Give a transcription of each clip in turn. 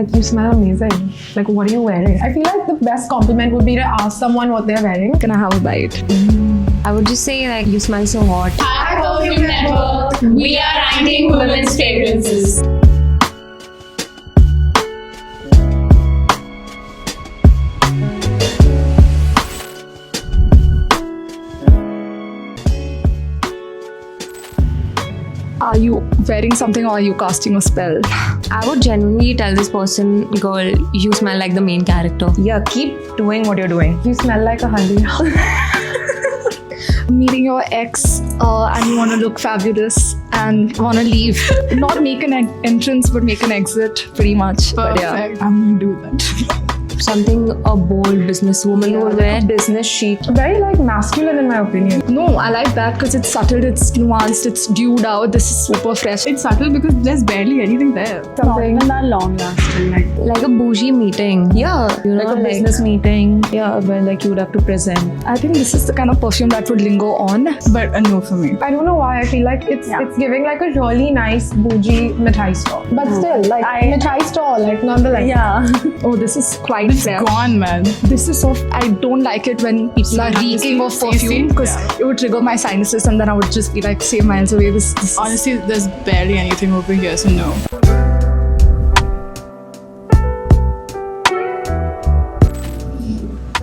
Like, you smell amazing. Like, what are you wearing? I feel like the best compliment would be to ask someone what they're wearing. Can I have a bite? I would just say like you smell so hot. At Perfume Network, we are ranking women's fragrances. Are you wearing something or are you casting a spell? I would genuinely tell this person, girl, you smell like the main character. Yeah, keep doing what you're doing. You smell like a haldi. Meeting your ex and you want to look fabulous and want to leave. Not make an entrance, but make an exit, pretty much. But yeah, I'm gonna do that. Something a bold businesswoman would wear. Business chic. Very like masculine in my opinion. no, I like that because it's subtle, it's nuanced, it's dewed out. This is super fresh. It's subtle because there's barely anything there. Something that long lasting. Like a bougie meeting. Yeah, You know, like a like- business meeting. Yeah, where like you would have to present. I think this is the kind of perfume that would linger on. But a no for me. I don't know why I feel like it's giving like a really nice bougie mithai store. But still, like mithai store, like nonetheless. Yeah. Oh, this is quite It's fresh. gone, man. This is so. I don't like it when people are reeking of perfume because it would trigger my sinuses and then I would just be like, say miles away. This Honestly, there's barely anything over here, so no.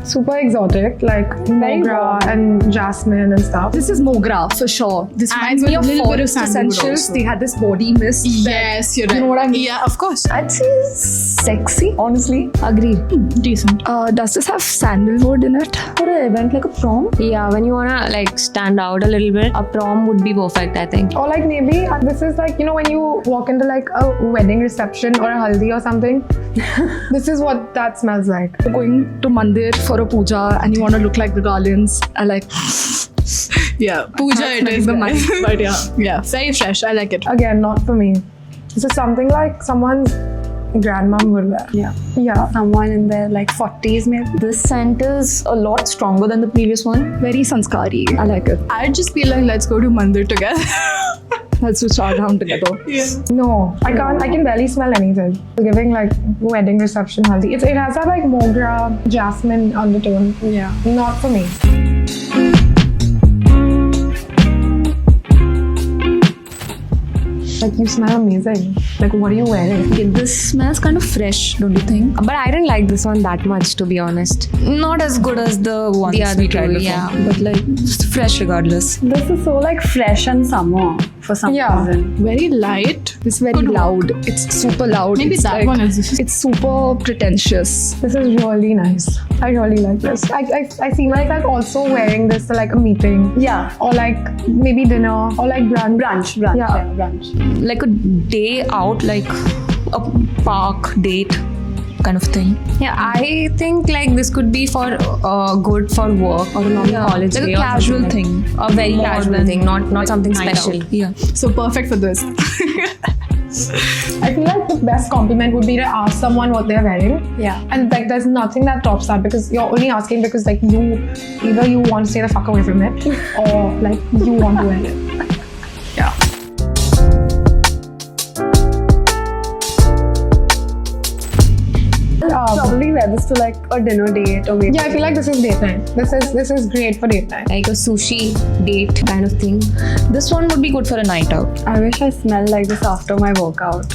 Super exotic, like Mogra and jasmine and stuff. This is Mogra for sure. This And reminds with me a of little bit of Forest sandalwood Essentials. also. They had this body mist. Yes, you're right. You know what I mean? Yeah, of course. I'd say sexy, honestly. Agreed. Decent. Does this have sandalwood in it? For an event like a prom. Yeah, when you wanna like stand out a little bit, a prom would be perfect, I think. Or like maybe this is like, you know, when you walk into like a wedding reception or a haldi or something. This is what that smells like. You're going to mandir for a puja and you want to look like the garlands. I like Yeah, puja it is. the guys. money, but yeah. Yeah, very fresh. I like it. Again, not for me. This is something like someone's grandmom would wear. Yeah. Yeah. Someone in their like 40s maybe. This scent is a lot stronger than the previous one. Very sanskari. I like it. I just feel like let's go to mandir together. Let's do Char Dham together. No, I can't. I can barely smell anything. It's giving like wedding reception haldi. It has that like Mogra jasmine undertone. Yeah. Not for me. Like, you smell amazing. Like, what are you wearing? Okay, this smells kind of fresh, don't you think? But I didn't like this one that much, to be honest. Not as good as the ones The other we tried two, before. yeah. But like, it's fresh regardless. This is so like fresh and summer for some Yeah. reason. Very light. It's very Good work. loud. It's super loud. Maybe it's that one is. It's super pretentious. This is really nice. I really like this. I see myself also wearing this to like a meeting. Yeah. Or like maybe dinner. Or like brunch. Brunch. Yeah. Yeah, brunch. Like a day out, like a park date kind of thing. Yeah, I think like this could be for good for work or a long college Like day a or casual something thing. A very More casual than, thing, not something night special. out. Yeah. So perfect for this. I feel like the best compliment would be to ask someone what they're wearing. Yeah. And like there's nothing that tops that because you're only asking because like either you want to stay the fuck away from it or like you want to wear it. Yeah. Probably wear this to like a dinner date or maybe. Yeah, I feel like this is date night. This is great for date night. Like a sushi date kind of thing. This one would be good for a night out. I wish I smelled like this after my workout.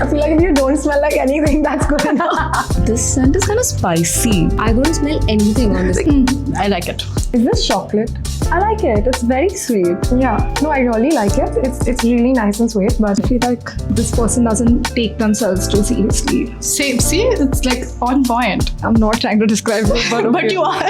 I feel like if you don't smell like anything, that's good enough. This scent is kind of spicy. I couldn't smell anything on this. I like it. Is this chocolate? I like it. It's very sweet. Yeah. No, I really like it. It's really nice and sweet, but I feel like this person doesn't take themselves too seriously. Same. See, it's like on point. I'm not trying to describe it, but okay. But you are.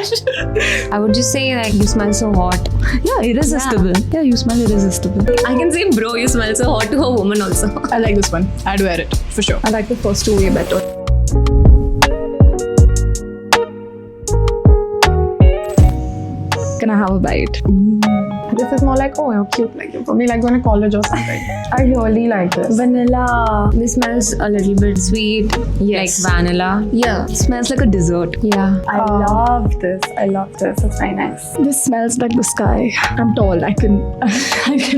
I would just say like you smell so hot. Yeah, irresistible. Yeah, you smell irresistible. I can say bro, you smell so hot to a woman also. I like this one. I'd wear it for sure. I like the first two way better. Can I have a bite? this is more like, oh, you're cute. Like you're probably like going to college or something. I really like this. Vanilla. This smells a little bit sweet, Yes. like vanilla. Yeah, smells like a dessert. Yeah. I love this. I love this. It's very nice. This smells like the sky. I'm tall. I can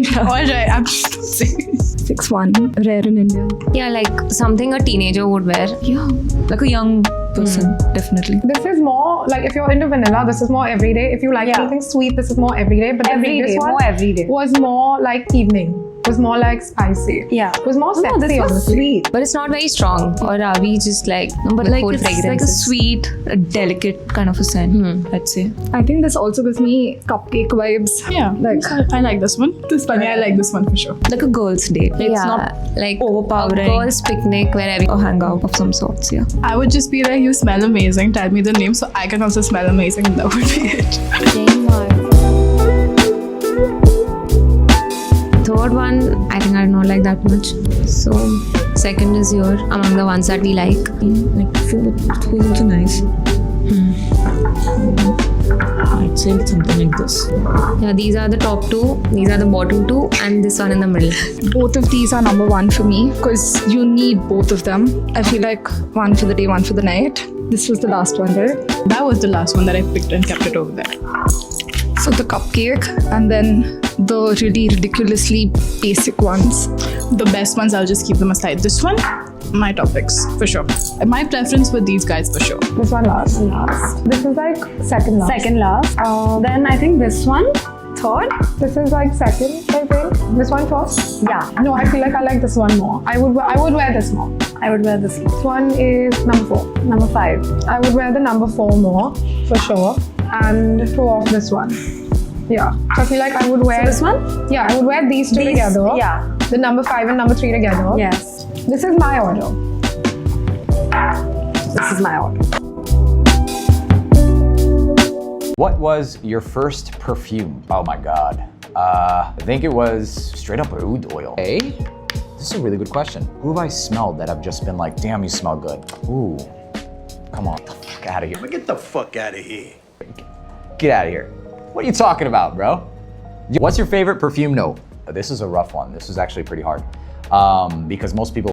tell. All right, I'm just saying. basics one, rare in India. Yeah, like something a teenager would wear. Yeah, like a young person, definitely. This is more like if you're into vanilla, this is more everyday. If you like anything sweet, this is more everyday. But the previous one more everyday. was more like evening. Was more like spicy. Yeah. It was more sexy. No, this was honestly. sweet. But it's not very strong. Or are we just like But with like full it's like a fragrances? sweet, a delicate kind of a scent, I'd say. I think this also gives me cupcake vibes. Yeah. Like, I like this one. This funny. I like this one for sure. Like a girl's date. It's Yeah, not like overpowering. a girls' picnic where every a hangout of some sorts, yeah. I would just be like, you smell amazing. Tell me the name so I can also smell amazing. And that would be it. Third one, I think I don't like that much. So second is your among the ones that we like. Like it was also nice. I'd say it's something like this. Yeah, these are the top two, these are the bottom two, and this one in the middle. both of these are number one for me because you need both of them. I feel like one for the day, one for the night. This was the last one, right? That was the last one that I picked and kept it over there. So the cupcake and then the really ridiculously basic ones. The best ones, I'll just keep them aside. This one, my top picks for sure. My preference were these guys for sure. This one last. This is like second last. Second last. Then I think this one, third. This is like second, I think. This one first. Yeah, No, I feel like I like this one more. I would wear this more. I would wear this one. This one is number 4. Number 5. I would wear the number 4 more for sure, and throw off this one. Yeah. So I feel like I would wear This one? Yeah, I would wear these two together. Yeah. The number 5 and number 3 together. Yes. This is my order. This is my order. What was your first perfume? Oh my God. I think it was straight up oud oil. Hey, this is a really good question. Who have I smelled that I've just been like, damn, you smell good? Ooh, come on, get the fuck out of here. Get the fuck out of here. Get out of here. What are you talking about, bro? What's your favorite perfume note? This is a rough one. This is actually pretty hard because most people